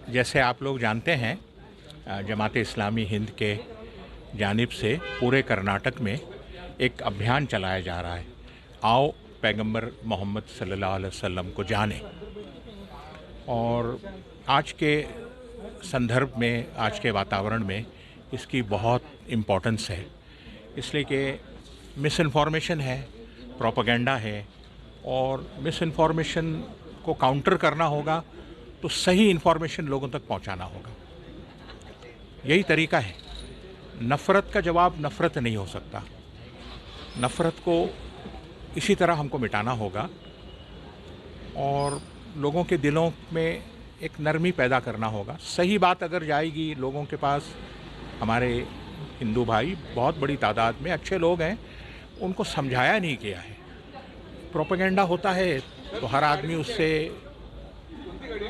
जैसे आप लोग जानते हैं, जमात इस्लामी हिंद के जानिब से पूरे कर्नाटक में एक अभियान चलाया जा रहा है, आओ पैगंबर मोहम्मद सल्लल्लाहु अलैहि वसल्लम को जाने। और आज के संदर्भ में, आज के वातावरण में इसकी बहुत इम्पोर्टेंस है, इसलिए कि मिस इन्फॉर्मेशन है, प्रोपेगेंडा है, और मिस इन्फॉर्मेशन को काउंटर करना होगा तो सही इन्फॉर्मेशन लोगों तक पहुंचाना होगा। यही तरीका है। नफ़रत का जवाब नफ़रत नहीं हो सकता। नफ़रत को इसी तरह हमको मिटाना होगा और लोगों के दिलों में एक नरमी पैदा करना होगा। सही बात अगर जाएगी लोगों के पास, हमारे हिंदू भाई बहुत बड़ी तादाद में अच्छे लोग हैं, उनको समझाया नहीं गया है। प्रोपेगेंडा होता है तो हर आदमी उससे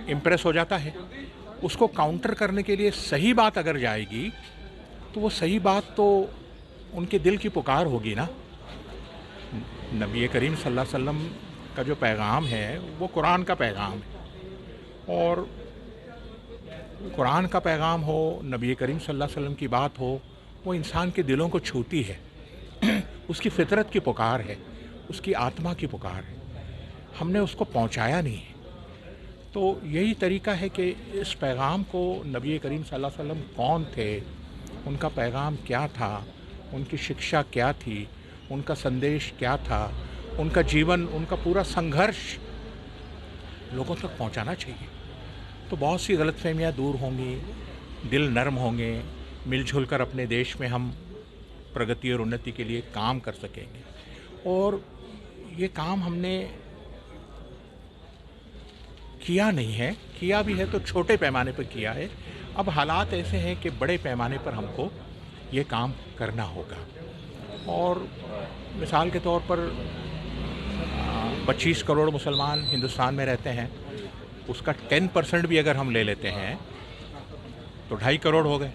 इम्प्रेस हो जाता है। उसको काउंटर करने के लिए सही बात अगर जाएगी तो वो सही बात तो उनके दिल की पुकार होगी ना। नबी करीम सल्लल्लाहु अलैहि वसल्लम का जो पैगाम है वो कुरान का पैगाम है, और कुरान का पैगाम हो, नबी करीम सल्लल्लाहु अलैहि वसल्लम की बात हो, वो इंसान के दिलों को छूती है। उसकी फितरत की पुकार है, उसकी आत्मा की पुकार है। हमने उसको पहुंचाया नहीं है। तो यही तरीका है कि इस पैगाम को, नबी करीम सल्लल्लाहु अलैहि वसल्लम कौन थे, उनका पैगाम क्या था, उनकी शिक्षा क्या थी, उनका संदेश क्या था, उनका जीवन, उनका पूरा संघर्ष लोगों तक पहुंचाना चाहिए। तो बहुत सी गलतफहमियां दूर होंगी, दिल नरम होंगे, मिलजुल कर अपने देश में हम प्रगति और उन्नति के लिए काम कर सकेंगे। और ये काम हमने किया नहीं है, किया भी है तो छोटे पैमाने पर किया है। अब हालात ऐसे हैं कि बड़े पैमाने पर हमको ये काम करना होगा। और मिसाल के तौर पर 25 करोड़ मुसलमान हिंदुस्तान में रहते हैं, उसका 10% भी अगर हम ले लेते हैं तो 2.5 करोड़ हो गए।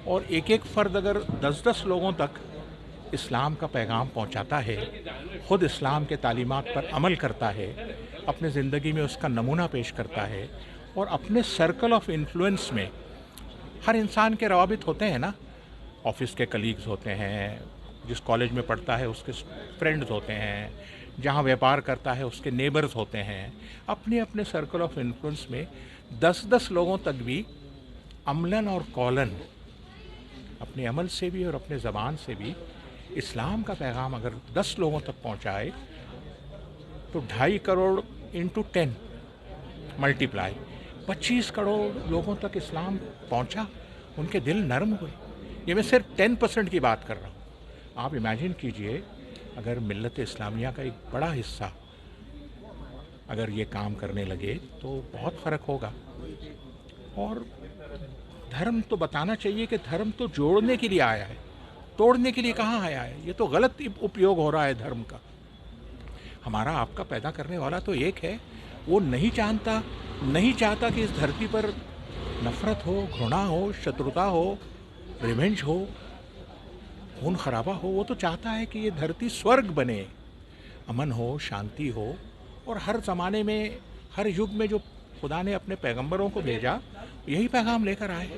और एक एक फ़र्द अगर 10-10 लोगों तक इस्लाम का पैगाम पहुंचाता है, ख़ुद इस्लाम के तालीमात पर अमल करता है, अपने ज़िंदगी में उसका नमूना पेश करता है, और अपने सर्कल ऑफ इन्फ्लुएंस में हर इंसान के रवाबित होते हैं ना, ऑफिस के कलीग्स होते हैं, जिस कॉलेज में पढ़ता है उसके फ्रेंड्स होते हैं, जहाँ व्यापार करता है उसके नेबर्स होते हैं। अपने अपने सर्कल ऑफ इन्फ्लुएंस में 10-10 लोगों तक भी अमलन और कौलन, अपने अमल से भी और अपने ज़बान से भी इस्लाम का पैगाम अगर 10 लोगों तक पहुँचाए तो 2.5 करोड़ इंटू 10 मल्टीप्लाई, 25 करोड़ लोगों तक इस्लाम पहुँचा, उनके दिल नरम हुए। ये मैं सिर्फ 10% की बात कर रहा हूँ। आप इमेजिन कीजिए अगर मिल्लत इस्लामिया का एक बड़ा हिस्सा अगर ये काम करने लगे तो बहुत फ़र्क होगा। और धर्म तो बताना चाहिए कि धर्म तो जोड़ने के लिए आया है, तोड़ने के लिए कहाँ आया है। ये तो गलत उपयोग हो रहा है धर्म का। हमारा आपका पैदा करने वाला तो एक है, वो नहीं चाहता कि इस धरती पर नफ़रत हो, घृणा हो, शत्रुता हो, रिवेंज हो, खून खराबा हो। वो तो चाहता है कि ये धरती स्वर्ग बने, अमन हो, शांति हो। और हर ज़माने में, हर युग में जो खुदा ने अपने पैगंबरों को भेजा, यही पैगाम लेकर आए,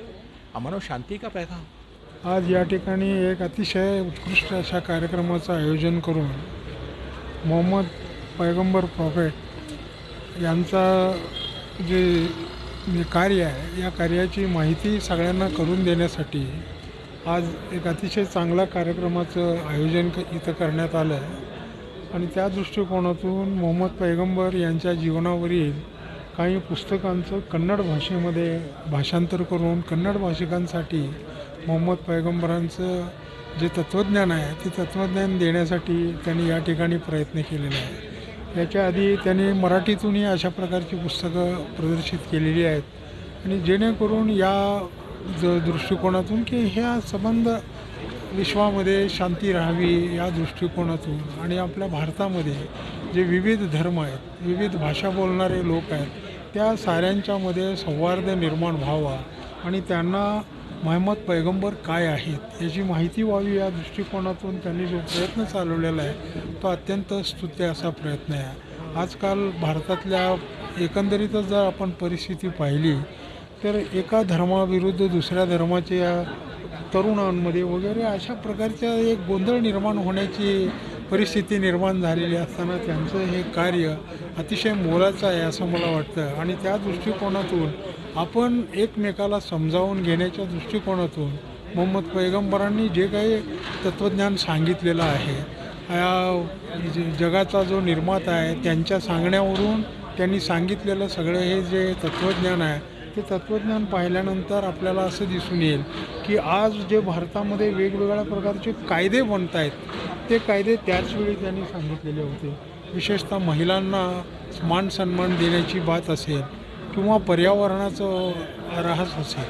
अमन और शांती का पैगाम। आज या ठिकाणी एक अतिशय उत्कृष्ट अशा कार्यक्रमाचं आयोजन करून मोहम्मद पैगंबर प्रॉफेट यांचा जे कार्य आहे, या कार्याची माहिती सगळ्यांना करून देण्यासाठी आज एक अतिशय चांगला कार्यक्रमाचं आयोजन इथं करण्यात आलं आहे। आणि त्या दृष्टिकोनातून मोहम्मद पैगंबर यांच्या जीवनावरील काही पुस्तकांचं कन्नड भाषेमध्ये भाषांतर करून कन्नड भाषिकांसाठी मोहम्मद पैगंबरांचं जे तत्त्वज्ञान आहे ते तत्त्वज्ञान देण्यासाठी त्यांनी या ठिकाणी प्रयत्न केलेला आहे। याच्या आधी त्यांनी मराठीतूनही अशा प्रकारची पुस्तकं प्रदर्शित केलेली आहेत आणि जेणेकरून या दृष्टिकोनातून की ह्या संबंध विश्वामध्ये शांती राहावी या दृष्टिकोनातून आणि आपल्या भारतामध्ये जे विविध धर्म आहेत, विविध भाषा बोलणारे लोक आहेत, त्या साऱ्यांच्यामध्ये सौहार्द निर्माण व्हावा आणि त्यांना मोहम्मद पैगंबर काय आहेत याची माहिती व्हावी या दृष्टिकोनातून त्यांनी जो प्रयत्न चालवलेला आहे तो अत्यंत स्तुत्य असा प्रयत्न आहे। आजकाल भारतातल्या एकंदरीतच जर आपण परिस्थिती पाहिली तर एका धर्माविरुद्ध दुसऱ्या धर्माच्या तरुणांमध्ये वगैरे अशा प्रकारच्या एक गोंधळ निर्माण होण्याची परिस्थिती निर्माण झालेली असताना त्यांचं हे कार्य अतिशय मोलाचं आहे असं मला वाटतं. आणि त्या दृष्टिकोनातून आपण एकमेकाला समजावून घेण्याच्या दृष्टिकोनातून मोहम्मद पैगंबरांनी जे काही तत्त्वज्ञान सांगितलेलं आहे, जगाचा जो निर्माता आहे त्यांच्या सांगण्यावरून त्यांनी सांगितलेलं सगळं हे जे तत्त्वज्ञान आहे ते तत्त्वज्ञान पाहिल्यानंतर आपल्याला असं दिसून येईल की आज जे भारतामध्ये वेगवेगळ्या प्रकारचे कायदे बनत आहेत ते कायदे त्याचवेळी त्यांनी सांगितलेले होते. विशेषतः महिलांना मान सन्मान देण्याची बात असेल किंवा पर्यावरणाचं राहस असेल.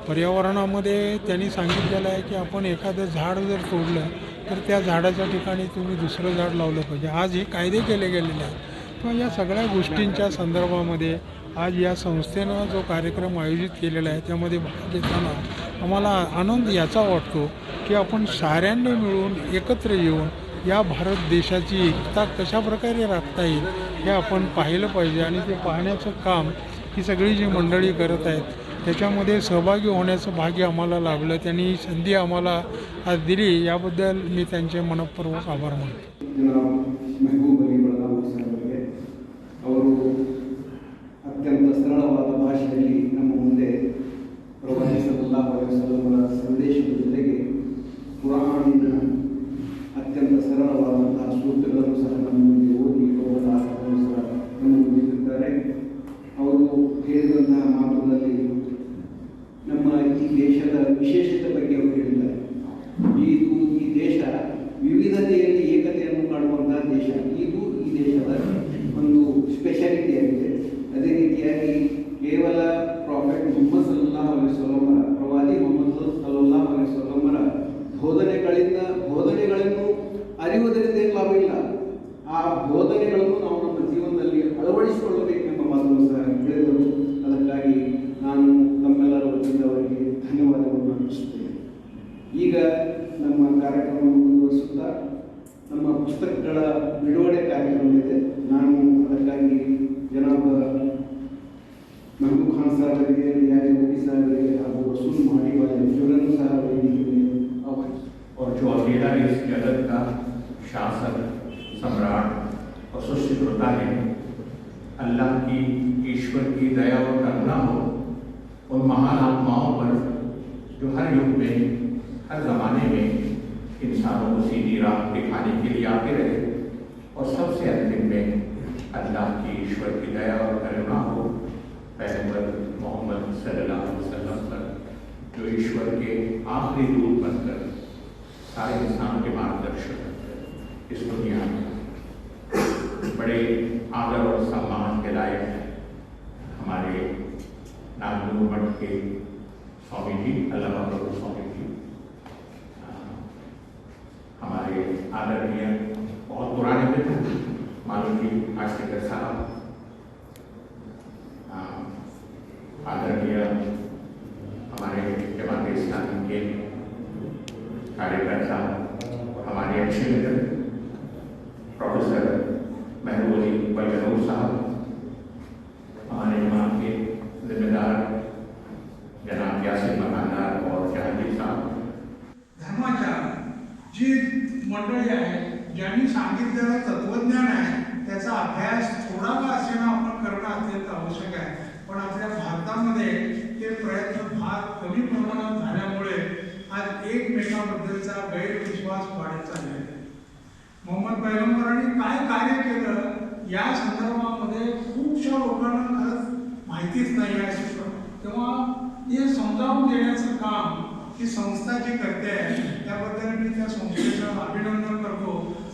पर्यावरणामध्ये त्यांनी सांगितलेलं आहे की आपण एखादं झाड जर तोडलं तर त्या झाडाच्या ठिकाणी तुम्ही दुसरं झाड लावलं पाहिजे. आज हे कायदे केले गेलेले आहेत. किंवा या सगळ्या गोष्टींच्या संदर्भामध्ये आज या संस्थेनं जो कार्यक्रम आयोजित केलेला आहे त्यामध्ये भाग घेताना आम्हाला आनंद याचा वाटतो की आपण साऱ्यांनी मिळून एकत्र येऊन या भारत देशाची एकता कशाप्रकारे राखता येईल हे आपण पाहिलं पाहिजे. आणि ते पाहण्याचं काम ही सगळी जी मंडळी करत आहेत त्याच्यामध्ये सहभागी होण्याचं भाग्य आम्हाला लाभलं. त्यांनी ही संधी आम्हाला आज दिली याबद्दल मी त्यांचे मनःपूर्वक आभार मानतो. ಮೆಹಬೂಬ್ ಅಲಿ ಬೆಳಗಾವಿ ಸಾಹೇಬರಿಗೆ ಅವರು ಅತ್ಯಂತ ಸರಳವಾದ ಭಾಷೆಯಲ್ಲಿ ನಮ್ಮ ಮುಂದೆ ಪ್ರವಾದಿ ಸಲ್ಲಲ್ಲಾಹು ಅಲೈಹಿ ವಸಲ್ಲಮರ ಸಂದೇಶದ ಜೊತೆಗೆ ಕುರಾನಿನ ಅತ್ಯಂತ ಸರಳವಾದಂತಹ ಸೂತ್ರಗಳನ್ನು ಸಹ ನಮ್ಮ ಮುಂದೆ ಓದಿ ಅವರ ಅನುಸಾರ ನಮ್ಮ ಮುಂದಿದ್ದಾರೆ. ಅವರು ಹೇಳಿದಂತಹ ಮಾತುಗಳಲ್ಲಿ ನಮ್ಮ ಈ ದೇಶದ ವಿಶೇಷತೆ ಬಗ್ಗೆ ಅವರು ಹೇಳಿದ್ದಾರೆ. ಈ ದೇಶ ವಿವಿಧತೆಯಲ್ಲಿ ಏಕತೆಯನ್ನು ಕಾಣುವಂತಹ ದೇಶ. ಇದು ಈ ದೇಶದ ಒಂದು ಸ್ಪೆಷಾಲಿಟಿ ಆಗಿದೆ. ಅದೇ ರೀತಿಯಾಗಿ ಕೇವಲ ಪ್ರಾಫೆಟ್ ಮುಹಮ್ಮದ್ ಸಲ್ಲಲ್ಲಾಹು ಅಲೈಹಿ ವಸಲ್ಲಮರ ಪ್ರವಾದಿ ಮುಹಮ್ಮದ್ ಸಲ್ಲಲ್ಲಾಹು ಅಲೈಹಿ ವಸಲ್ಲಮರ ಬೋಧನೆಗಳನ್ನು ಅರಿಯುವುದರಿಂದ ಏನು ಲಾಭ ಇಲ್ಲ. ಆ ಬೋಧನೆಗಳನ್ನು ನಾವು ನಮ್ಮ ಜೀವನದಲ್ಲಿ ಅಳವಡಿಸಿಕೊಳ್ಳಬೇಕೆಂಬ ಮಾತನ್ನು ಸಹ ಹೇಳಿದರು. ಅದಕ್ಕಾಗಿ ನಾನು ತಮ್ಮೆಲ್ಲರ ವತಿಯಿಂದ ಅವರಿಗೆ ಧನ್ಯವಾದವನ್ನು ಅರ್ಪಿಸುತ್ತೇನೆ. ಈಗ ನಮ್ಮ ಕಾರ್ಯಕ್ರಮವನ್ನು ಮುಂದುವರಿಸುತ್ತಾ ನಮ್ಮ ಪುಸ್ತಕಗಳ ಬಿಡುಗಡೆ ಕಾರ್ಯಕ್ರಮವಿದೆ. ನಾನು ಅದಕ್ಕಾಗಿ ಜನಾಬ್ ಮೆಹಬೂಬ್ ಖಾನ್ ಸಾಹೇಬರಿಗೆ, ರಿಯಾಜ್ ಓಬಿ ಸಾಹೇಬರಿಗೆ ಹಾಗೂ ವಸೂಲ್ ಮಾಡಿವಾಲೆ ಇವರನ್ನು ಸಹ ವೇದಿಕೆಗೆ ಆಹ್ವಾನಿಸುತ್ತೇನೆ. और जो अकेला इस जगत का शासक, सम्राट और सुशिक्षित होता है, अल्लाह की, ईश्वर की दया और करुणा हो उन महान आत्माओं पर जो हर युग में, हर ज़माने में इंसानों को सीधी राह दिखाने के लिए आते रहे. और सबसे अंतिम में अल्लाह की, ईश्वर की दया और करुणा हो पैगंबर मोहम्मद सल्लल्लाहु अलैहि वसल्लम पर, जो ईश्वर के आखिरी दूत बनकर सारे इंसानों के मार्गदर्शक इस दुनिया में बड़े आदर और सम्मान के लायक हैं हमारे नागनूर मठ के स्वामी जी, अल्लामा प्रभु स्वामी जी, हमारे आदरणीय बहुत पुराने मित्र मालूम जी आशिकर साहब, आदरणीय हमारे जमात इस्लामी के कार्यकर्ता, हमारे अच्छे मित्र प्रोफेसर महबूब अली बलगनूर साहब, हमारे जमात के जिम्मेदार जनाब यासिर मकानदार और जहांगीर साहब. धर्माच्या जी मंडळी आहे ज्यांनी सांगितलेलं तत्त्वज्ञान आहे त्याचा अभ्यास थोडा का असेना आपण करणं अत्यंत आवश्यक आहे. पण आपल्या भारतामध्ये ते प्रयत्न फार कमी प्रमाणात झाल्यामुळे आज एकमेकांबद्दलचा गैरविश्वास वाढत चाललेला आहे. मोहम्मद पैगंबरांनी काय कार्य केलं या संदर्भामध्ये खूपशा लोकांना खरंच माहितीच नाही आहे. तेव्हा हे समजावून देण्याचं काम ही संस्था जी करते आहे त्याबद्दल मी त्या संस्थेचं अभिनंदन करतो.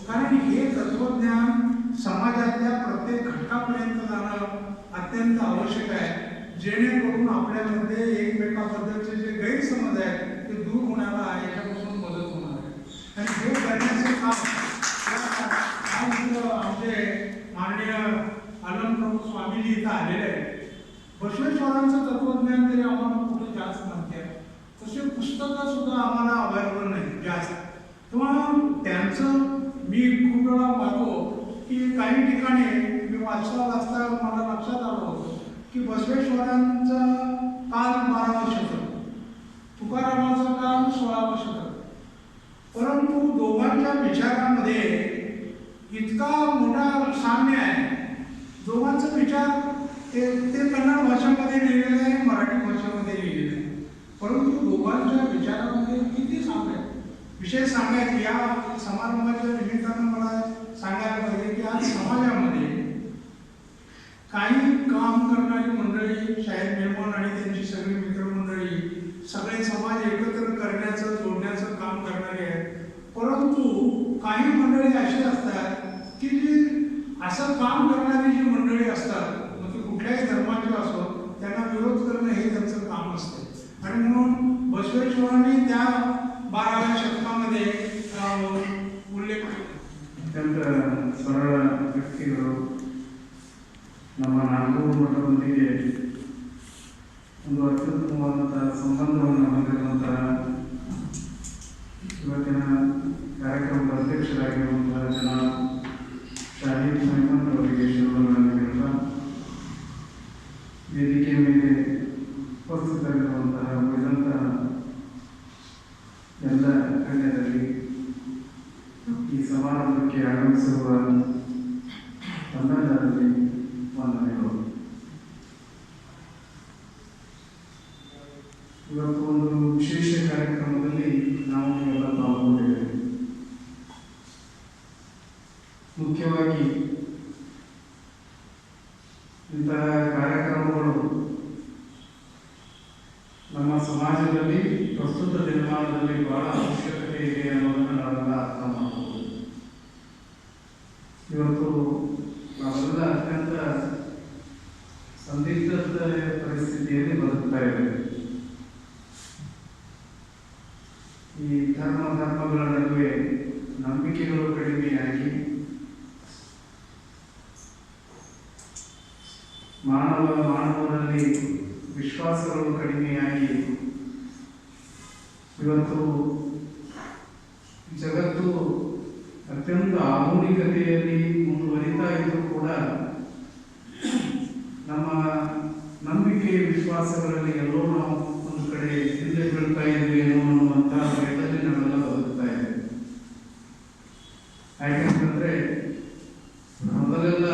कारण हे तत्त्वज्ञान समाजातल्या प्रत्येक घटकापर्यंत जाणं अत्यंत आवश्यक आहे, जेणेकरून आपल्यामध्ये एकमेकांबद्दलचे जे गैरसमज आहेत ते दूर होण्याला याच्यापासून मदत होणार आहे. आणि हे करण्याचं काम आमचे माननीय आलम प्रभू स्वामीजी इथं आलेले आहेत. बसवेश्वरांचं तत्त्वज्ञान तरी आम्हाला कुठे जास्त माहिती आहे, तसे पुस्तकं सुद्धा आम्हाला अवेलेबल नाही जास्त. तेव्हा त्यांचं मी खूप वेळा पाहतो की काही ठिकाणी मी वाचता मला लक्षात आलं होतं की बसवेश्वरांचा काल 12वं शतक, तुकारामाचं काम 16वं शतक. परंतु दोघांच्या विचारामध्ये इतका मोठा साम्य आहे. दोघांचा विचार ते कन्नड भाषेमध्ये लिहिलेलं आहे, मराठी भाषेमध्ये लिहिलेलं आहे. परंतु दोघांच्या विचारामध्ये किती साम्य आहे. विषय सांगायचे या समारंभाच्या निमित्तानं मला सांगायला पाहिजे की आज समाजामध्ये काही काम करणारी मंडळी, शाहीर मेहमान आणि त्यांची सगळी मित्रमंडळी, सगळे समाज एकत्र करण्याचं, जोडण्याचं काम करणारे आहेत. परंतु काही मंडळी अशी असतात की जी असं काम करणारी जी मंडळी असतात, मग ती कुठल्याही धर्माची असो, त्यांना विरोध करणं हे त्यांचं काम असतं. आणि म्हणून बसवेश्वरांनी त्या 12व्या शतकामध्ये उल्लेख केला. ಅತ್ಯಂತ ಸರಳ ವ್ಯಕ್ತಿಗಳು ನಮ್ಮ ನಾಲ್ಕೂರು ಮಠದೊಂದಿಗೆ ಒಂದು ಅತ್ಯುತ್ತಮವಾದಂತಹ ಸಂಬಂಧವನ್ನು ಹೊಂದಿರುವಂತಹ ಇವತ್ತಿನ ಕಾರ್ಯಕ್ರಮದ ಅಧ್ಯಕ್ಷರಾಗಿರುವಂತಹ ಜನಾಬ್ ಶಾಹಿದ್ ಮೆಹಮೂದ್ ಅವರಿಗೆ ಶುಭಗಳನ್ನು ಹೇಳ್ತಾ, ವೇದಿಕೆ ಮೇಲೆ ಉಪಸ್ಥಿತರಿರುವಂತಹ ಉಳಿದಂತಹ ಎಲ್ಲ ಗಣ್ಯರಲ್ಲಿ, ಈ ಸಮಾರಂಭಕ್ಕೆ ಆಗಮಿಸಿರುವ ತಮ್ಮೆಲ್ಲರಲ್ಲಿ ವಂದನೆಗಳು. ಇವತ್ತು ಒಂದು ವಿಶೇಷ ಕಾರ್ಯಕ್ರಮದಲ್ಲಿ ನಾವು ಎಲ್ಲ ಪಾಲ್ಗೊಂಡಿದ್ದೇವೆ. ಮುಖ್ಯವಾಗಿ ಇಂತಹ ಕಾರ್ಯಕ್ರಮಗಳು ನಮ್ಮ ಸಮಾಜದಲ್ಲಿ ಪ್ರಸ್ತುತ ದಿನಮಾನದಲ್ಲಿ ಬಹಳ ಅವಶ್ಯಕತೆ ಇದೆ ಅನ್ನೋದನ್ನು ನಾವೆಲ್ಲ ಅರ್ಥ ಮಾಡಬಹುದು. ಇವತ್ತು ನಾವೆಲ್ಲ ಅತ್ಯಂತ ಸಂದಿಗ್ಧ ಪರಿಸ್ಥಿತಿಯಲ್ಲಿ ಬದುಕ್ತಾ ಇದ್ದೇವೆ. ಈ ಧರ್ಮಗಳ ನಡುವೆ ನಂಬಿಕೆಗಳು ಕಡಿಮೆಯಾಗಿ ಮಾನವರಲ್ಲಿ ವಿಶ್ವಾಸಗಳು ಕಡಿಮೆಯಾಗಿ ಇವತ್ತು ಜಗತ್ತು ಅತ್ಯಂತ ಆಧುನಿಕತೆಯಲ್ಲಿ ಮುಂದುವರಿತಾ ಇದ್ರೂ ಕೂಡ ನಮ್ಮ ನಂಬಿಕೆ ವಿಶ್ವಾಸಗಳಲ್ಲಿ ಎಲ್ಲೋ ನಾವು ಒಂದು ಕಡೆ ಹಿಂದೆ ಬೀಳ್ತಾ ಇದ್ವಿ ಅನ್ನುವಂಥ ಭಯದಲ್ಲಿ ನಾವೆಲ್ಲ ಬದುಕ್ತಾ ಇದ್ದೇವೆ. ಯಾಕೆಂತಂದ್ರೆ ಮೊದಲೆಲ್ಲ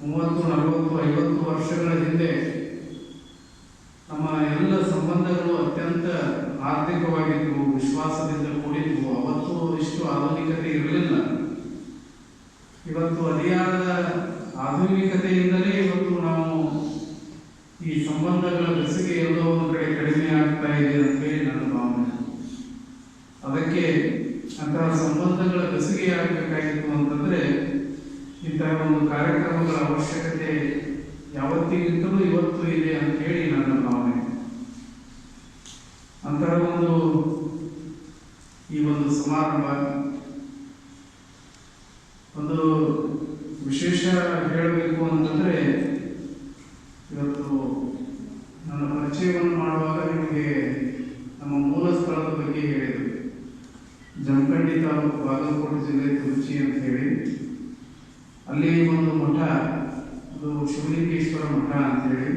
30, 40, 50 ವರ್ಷಗಳ ಹಿಂದೆ ನಮ್ಮ ಎಲ್ಲ ಸಂಬಂಧಗಳು ಅತ್ಯಂತ ಆರ್ಥಿಕವಾಗಿದ್ವು, ವಿಶ್ವಾಸದಿಂದ ಕೂಡಿದ್ವು. ಅವತ್ತು ಇಷ್ಟು ಆಧುನಿಕತೆ ಇರಲಿಲ್ಲ. ಇವತ್ತು ಅತಿಯಾದ ಆಧುನಿಕತೆಯಿಂದಲೇ ಇವತ್ತು ನಾವು ಈ ಸಂಬಂಧಗಳ ಬೆಸುಗೆ ಎಲ್ಲೋ ಒಂದು ಕಡೆ ಕಡಿಮೆ ಆಗ್ತಾ ಇದೆ ಅಂತ ಹೇಳಿ ನನ್ನ ಭಾವನೆ. ಅದಕ್ಕೆ ಅಂತಹ ಸಂಬಂಧಗಳ ಬೆಸುಗೆ ಆಗಬೇಕಾಗಿತ್ತು ಅಂತಂದ್ರೆ ಇಂತಹ ಒಂದು ಕಾರ್ಯಕ್ರಮಗಳ ಅವಶ್ಯಕತೆ ಯಾವತ್ತಿಗಿಂತಲೂ ಇವತ್ತು ಇದೆ ಅಂತ ಹೇಳಿ ನನ್ನ ಭಾವನೆ. ಅಂತಹ ಈ ಒಂದು ಸಮಾರಂಭ ಒಂದು ವಿಶೇಷ ಹೇಳಬೇಕು ಅಂತಂದ್ರೆ, ಇವತ್ತು ನನ್ನ ಪರಿಚಯವನ್ನು ಮಾಡುವಾಗ ನಿಮಗೆ ನಮ್ಮ ಮೂಲ ಸ್ಥಳದ ಬಗ್ಗೆ ಹೇಳಿದರು. ಜಮಖಂಡಿ ತಾಲೂಕು, ಬಾಗಲಕೋಟೆ ಜಿಲ್ಲೆ, ತುರ್ಚಿ ಅಂತ ಹೇಳಿ ಅಲ್ಲಿ ಒಂದು ಮಠ, ಅದು ಶಿವಲಿಂಗೇಶ್ವರ ಮಠ ಅಂತೇಳಿ.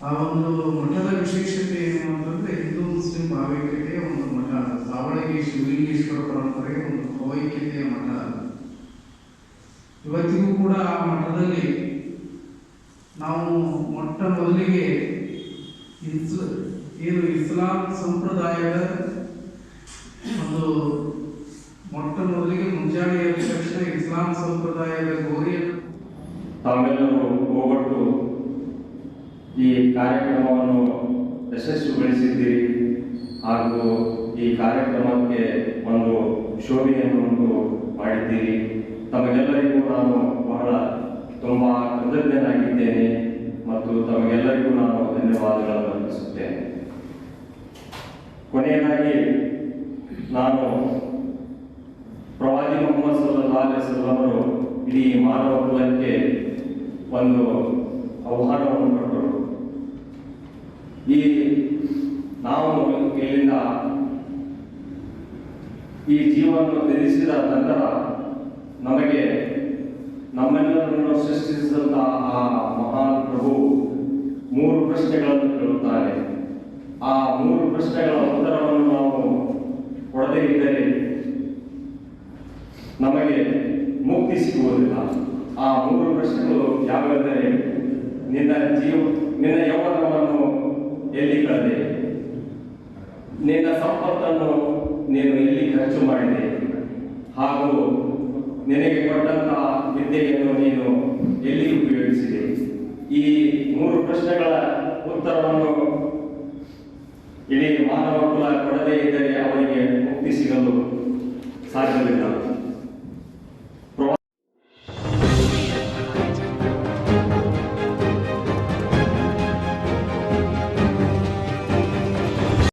ಆ ಒಂದು ಮಠದ ವಿಶೇಷತೆ ಏನು ಅಂತಂದ್ರೆ ಹಿಂದೂ ಮುಸ್ಲಿಂ ಭಾವೈಕ್ಯತೆಯ ಒಂದು ಮಠ. ಸಾವಳಗಿ ಶಿವಲಿಂಗೇಶ್ವರ ಪರಂಪರೆಯ ಒಂದು ಭಾವೈಕ್ಯತೆಯ ಮಠ. ಇವತ್ತಿಗೂ ಕೂಡ ಆ ಮಠದಲ್ಲಿ ನಾವು ಮೊಟ್ಟ ಮೊದಲಿಗೆ ಏನು ಇಸ್ಲಾಂ ಸಂಪ್ರದಾಯದ ಒಂದು ಮೊಟ್ಟ ಮೊದಲಿಗೆ ಮುಂಜಾನೆ ಎದ್ದ ತಕ್ಷಣ ಇಸ್ಲಾಂ ಸಂಪ್ರದಾಯದ ಗೌರಿಯನ್ನು ತಾವೆಲ್ಲರೂ ಹೋಗೊಟ್ಟು ಈ ಕಾರ್ಯಕ್ರಮವನ್ನು ಯಶಸ್ವಿಗೊಳಿಸಿದ್ದೀರಿ ಹಾಗೂ ಈ ಕಾರ್ಯಕ್ರಮಕ್ಕೆ ಒಂದು ಶೋಭೆಯನ್ನು ಉಂಟು ಮಾಡಿದ್ದೀರಿ. ತಮಗೆಲ್ಲರಿಗೂ ನಾನು ಬಹಳ ತುಂಬ ಕೃತಜ್ಞನಾಗಿದ್ದೇನೆ ಮತ್ತು ತಮಗೆಲ್ಲರಿಗೂ ನಾನು ಧನ್ಯವಾದಗಳನ್ನು ಅರ್ಪಿಸುತ್ತೇನೆ. ಕೊನೆಯದಾಗಿ ನಾನು ಪ್ರವಾದಿ ಮೊಹಮ್ಮದ್ ಸಲ್ಲಲ್ಲಾಹು ಅಲೈಹಿ ವಸಲ್ಲಂ ಅವರು ಇಡೀ ಮಾನವ ಕುಲಕ್ಕೆ ಒಂದು ಆಹ್ವಾನವನ್ನು ಕೊಟ್ಟರು. ನಾವು ಇಲ್ಲಿಂದ ಈ ಜೀವನವನ್ನು ತ್ಯಜಿಸಿದ ನಂತರ ನಮಗೆ ನಮ್ಮೆಲ್ಲರನ್ನು ಸೃಷ್ಟಿಸಿದಂತಹ ಆ ಮಹಾನ್ ಪ್ರಭು 3 ಪ್ರಶ್ನೆಗಳನ್ನು ಕೇಳುತ್ತಾನೆ. ಆ 3 ಪ್ರಶ್ನೆಗಳ ಉತ್ತರವನ್ನು ನಾವು ಕೊಡದೇ ಇದ್ದರೆ ನಮಗೆ ಮುಕ್ತಿ ಸಿಗುವುದಿಲ್ಲ. ಆ 3 ಪ್ರಶ್ನೆಗಳು ಯಾವೆಂದರೆ, ನಿನ್ನ ಯೌವನವನ್ನು ಎಲ್ಲಿ ಕಳೆದೆ, ನಿನ್ನ ಸಂಪತ್ತನ್ನು ನೀನು ಎಲ್ಲಿ ಖರ್ಚು ಮಾಡಿದೆ, ಹಾಗೂ ನಿನಗೆ ಕೊಟ್ಟಂತಹ ವಿದ್ಯೆಯನ್ನು ನೀನು ಎಲ್ಲಿ ಉಪಯೋಗಿಸಿದೆ. ಈ 3 ಪ್ರಶ್ನೆಗಳ ಉತ್ತರವನ್ನು ಇಡೀ ಮಾನವ ಕುಲ ಕೊಡದೇ ಇದ್ದರೆ ಅವನಿಗೆ ಮುಕ್ತಿ ಸಿಗಲು ಸಾಧ್ಯವಿಲ್ಲ.